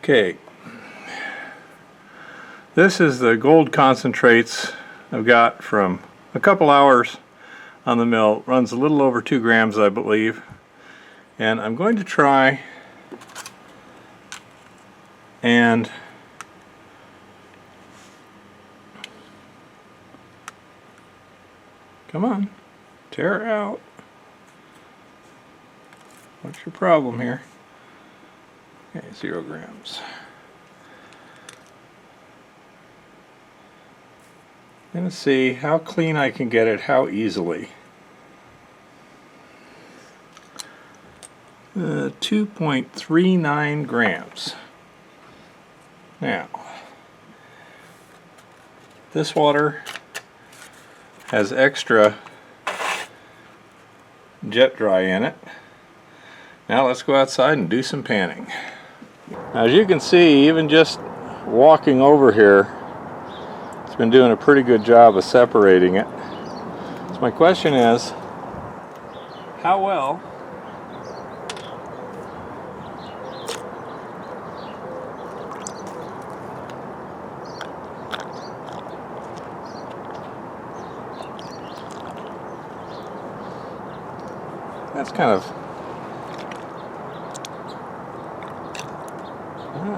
Okay, this is the gold concentrates I've got from a couple hours on the mill. It runs a little over 2 grams, I believe. And I'm going to try and come on, tear her out. What's your problem here? Okay, 0 grams. I'm going to see how clean I can get it, how easily. 2.39 grams. Now, this water has extra jet dry in it. Now let's go outside and do some panning. Now, as you can see, even just walking over here, it's been doing a pretty good job of separating it. So my question is, how well that's kind of,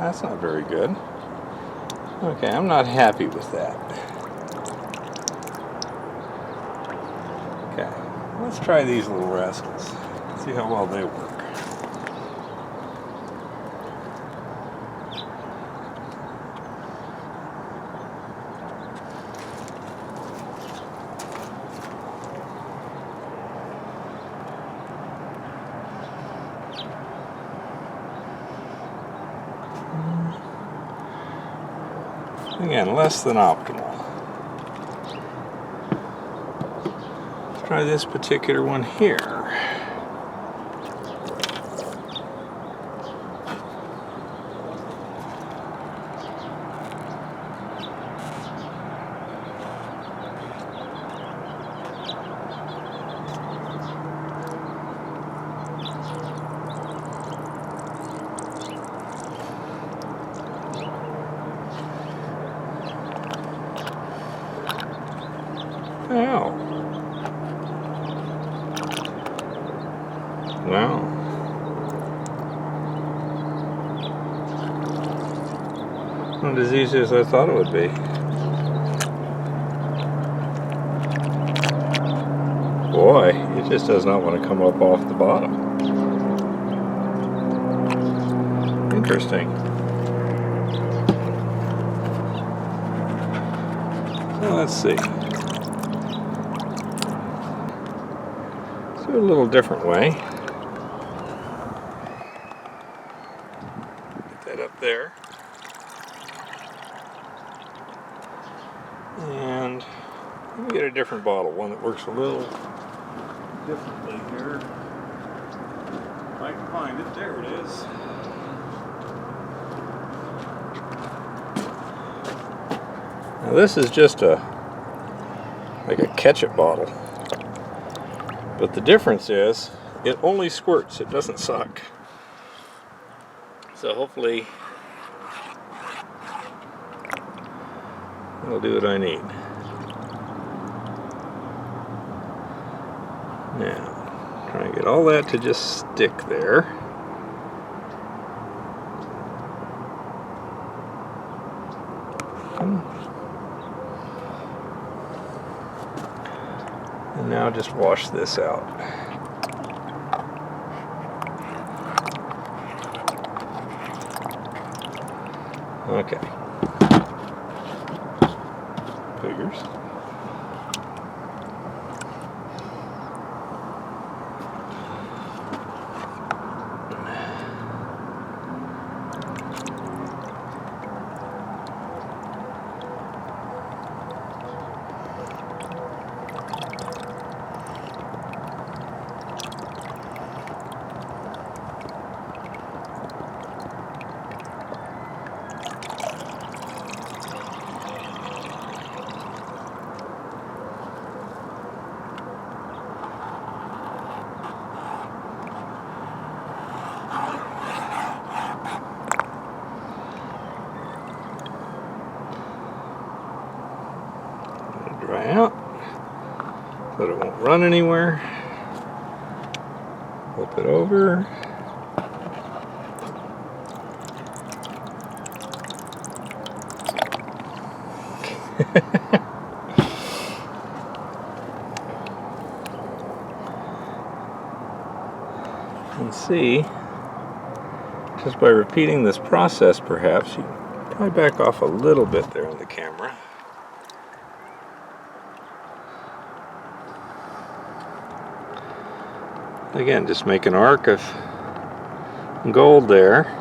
that's not very good. Okay, I'm not happy with that. Okay, let's try these little rascals. See how well they work. Again, less than optimal. Let's try this particular one here. Oh. Wow. Not as easy as I thought it would be. Boy, it just does not want to come up off the bottom. Interesting. So let's see. Do it a little different way. Get that up there. And let me get a different bottle, one that works a little differently here. If I can find it, there it is. Now this is just like a ketchup bottle. But the difference is, it only squirts, it doesn't suck. So hopefully, it'll do what I need. Now, try and get all that to just stick there. And now just wash this out. Okay. Figures. run anywhere. Flip it over. And see, just by repeating this process, perhaps you can probably back off a little bit there on the camera. Again, just make an arc of gold there.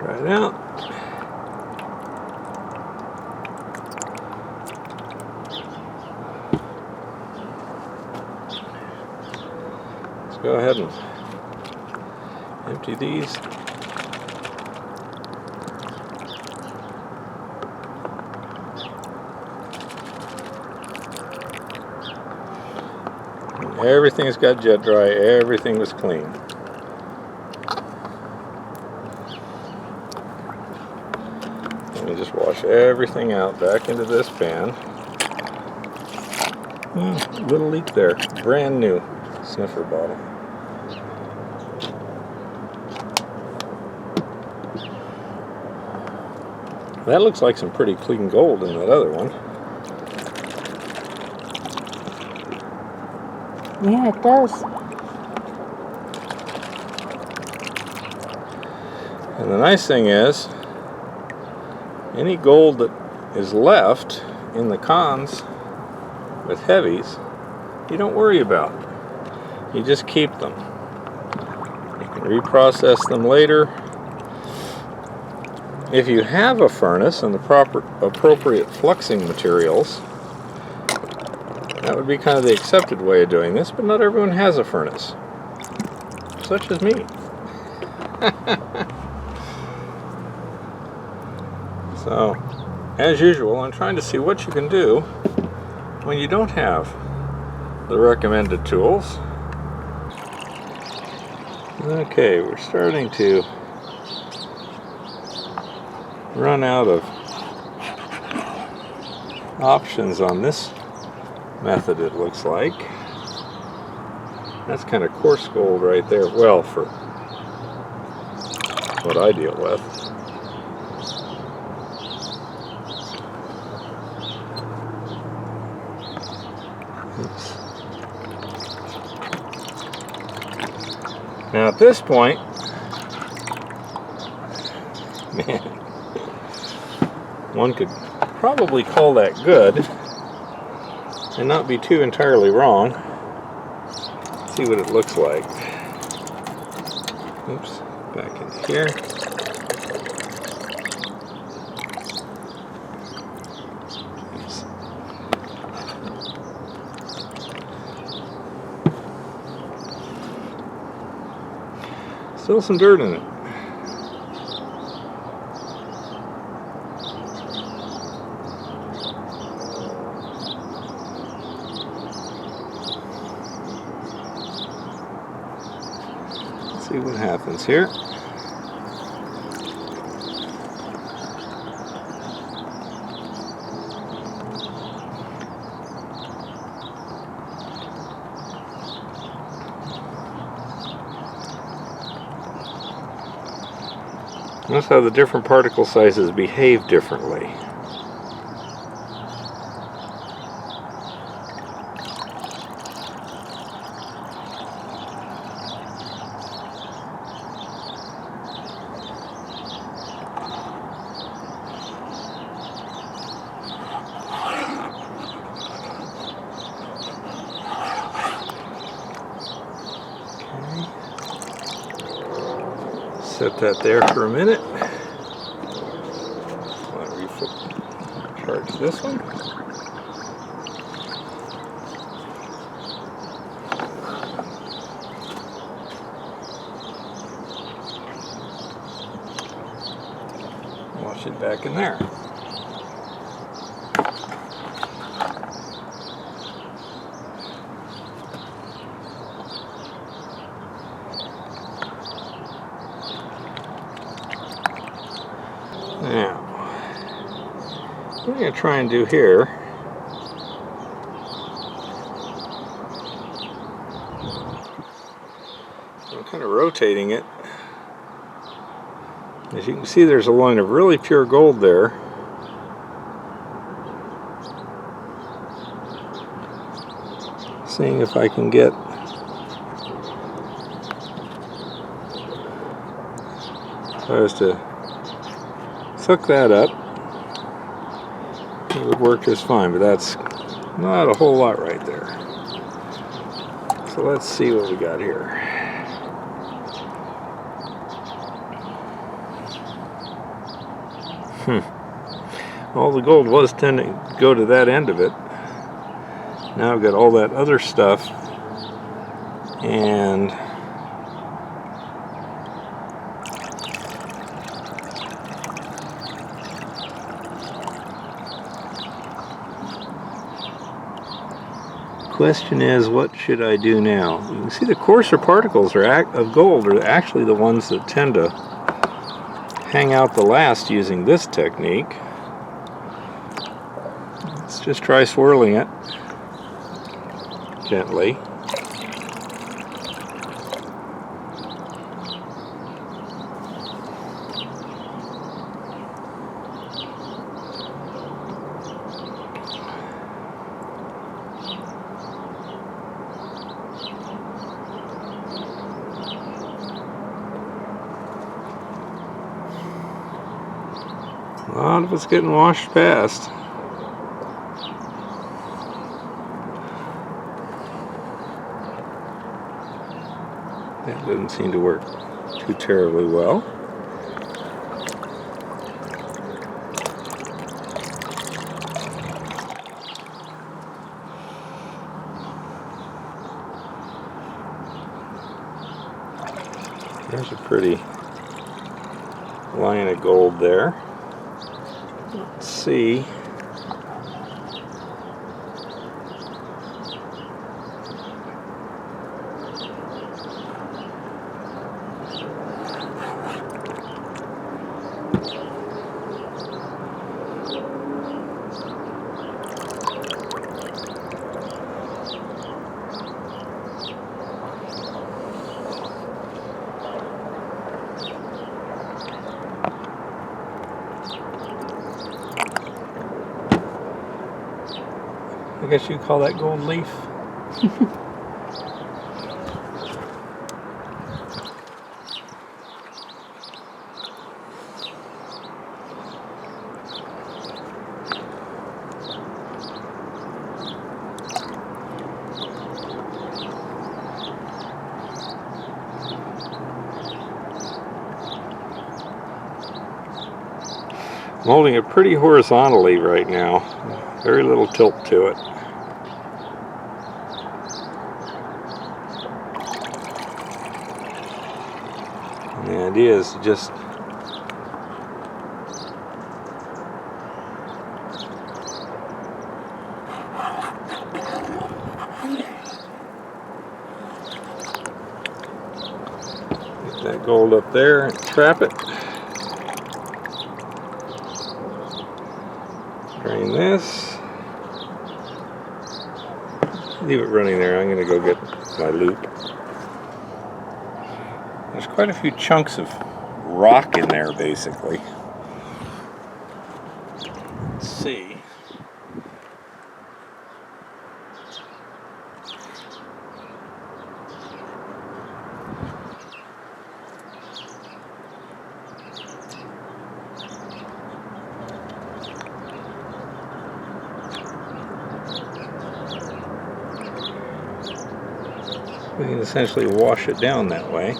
Try it out. Let's go ahead and empty these. Everything's got jet dry, everything was clean. Let me just wash everything out back into this pan. Little leak there, brand new sniffer bottle. That looks like some pretty clean gold in that other one. Yeah, it does. And the nice thing is, any gold that is left in the cons with heavies, you don't worry about. You just keep them. You can reprocess them later. If you have a furnace and the appropriate fluxing materials, that would be kind of the accepted way of doing this, but not everyone has a furnace, such as me. So, as usual, I'm trying to see what you can do when you don't have the recommended tools. Okay, we're starting to run out of options on this method, it looks like. That's kind of coarse gold right there. Well, for what I deal with. Oops. Now at this point, man, one could probably call that good and not be too entirely wrong. Let's see what it looks like. Oops, back into here. Oops. Still some dirt in it. See what happens here. Notice how the different particle sizes behave differently. Set that there for a minute. Charge this one. Wash it back in there. Now, what I'm going to try and do here I'm kind of rotating it. As you can see, there's a line of really pure gold there. Seeing if I can get if I was to suck that up, it would work just fine, but that's not a whole lot right there. So let's see what we got here. All the gold was tending to go to that end of it. Now I've got all that other stuff, and question is, what should I do now? You can see the coarser particles of gold are actually the ones that tend to hang out the last using this technique. Let's just try swirling it gently. A lot of it's getting washed past. That doesn't seem to work too terribly well. There's a pretty line of gold there. Let's see. I guess you'd call that gold leaf. I'm holding it pretty horizontally right now. Very little tilt to it. And the idea is to just get that gold up there and trap it. Drain this. Leave it running there. I'm going to go get my loop. There's quite a few chunks of rock in there, basically. Let's see. We can essentially wash it down that way.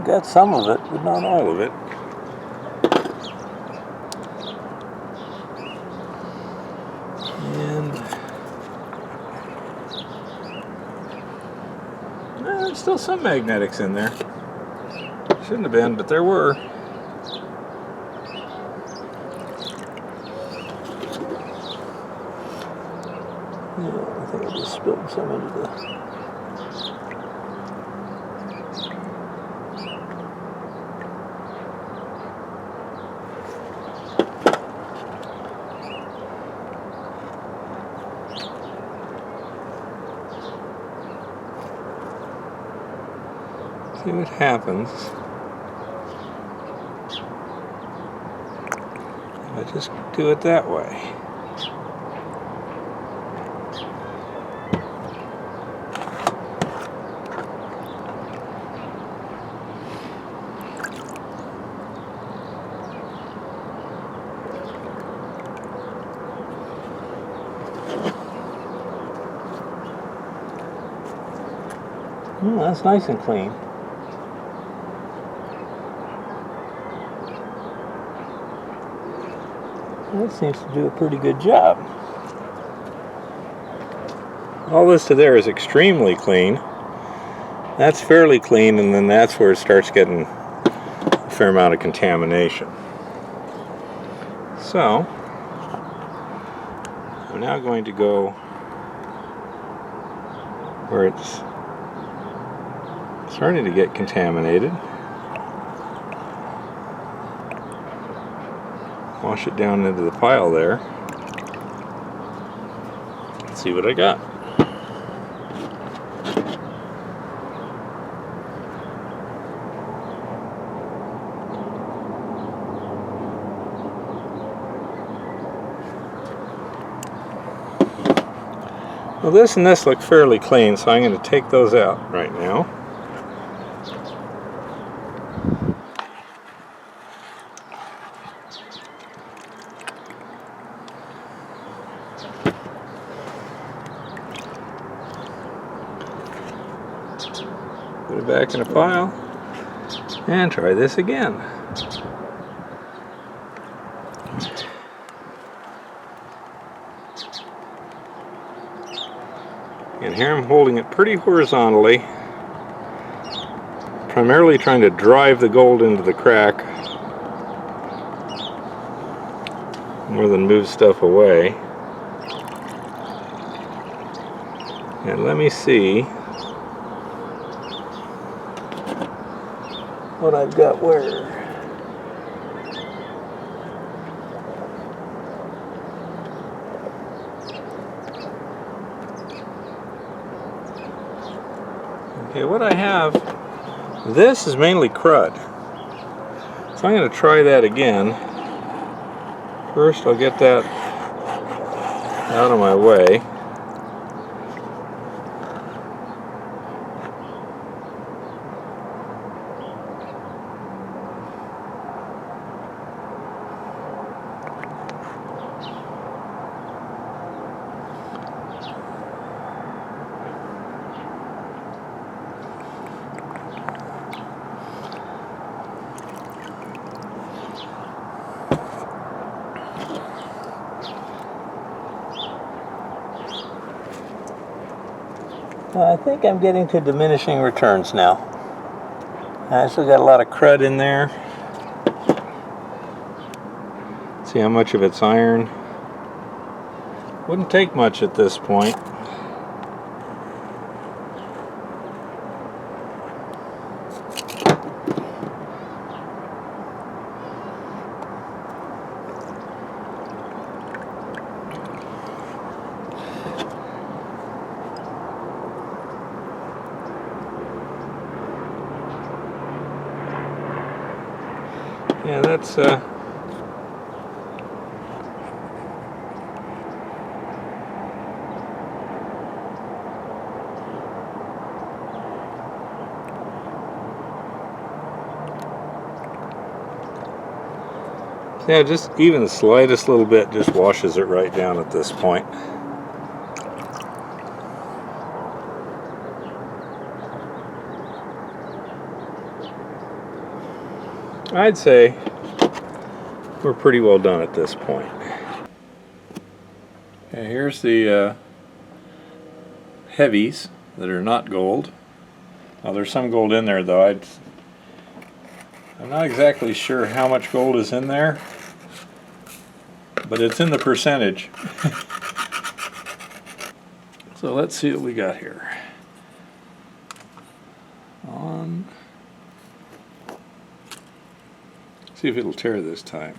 got some of it, but not all of it. And there's still some magnetics in there. Shouldn't have been, but there were. Yeah, I think I just spilled some into the... See what happens if I just do it that way. That's nice and clean. That seems to do a pretty good job. All this to there is extremely clean. That's fairly clean, and then that's where it starts getting a fair amount of contamination. So, I'm now going to go where it's starting to get contaminated. Wash it down into the pile there. Let's see what I got. Well, this and this look fairly clean, so I'm going to take those out right now. Put it back in a pile and try this again. And here I'm holding it pretty horizontally, primarily trying to drive the gold into the crack more than move stuff away. And let me see what I've got where. Okay, what I have, this is mainly crud. So I'm going to try that again. First I'll get that out of my way. I think I'm getting to diminishing returns now. I still got a lot of crud in there. See how much of it's iron. Wouldn't take much at this point. Yeah, that's yeah, just even the slightest little bit just washes it right down at this point. I'd say we're pretty well done at this point. Okay, here's the heavies that are not gold. Now there's some gold in there though. I'm not exactly sure how much gold is in there, but it's in the percentage. So let's see what we got here. On. See if it'll tear this time.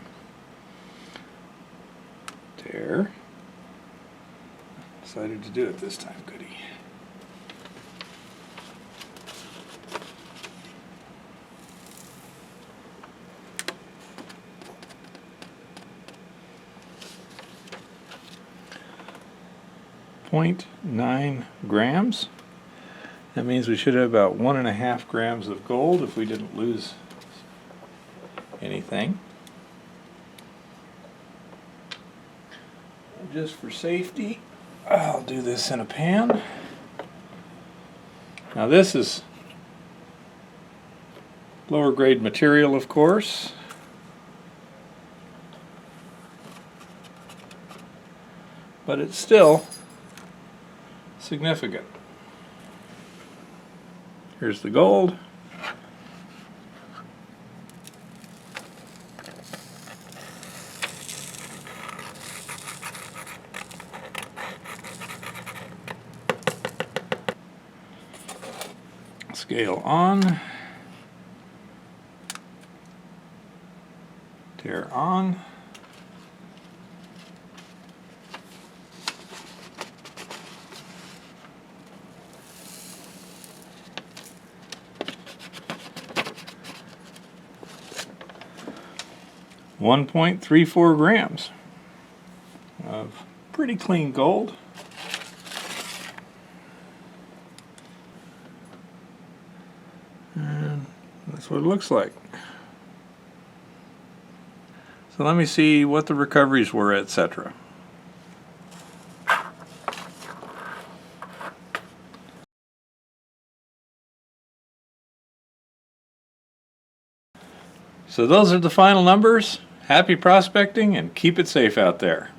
Tear. Decided to do it this time, goody. .9 grams. That means we should have about 1.5 grams of gold if we didn't lose anything. Just for safety, I'll do this in a pan. Now this is lower grade material, of course. But it's still significant. Here's the gold. Scale on. Tear on. .34 grams of pretty clean gold. And that's what it looks like. So let me see what the recoveries were, etc. So those are the final numbers. Happy prospecting and keep it safe out there.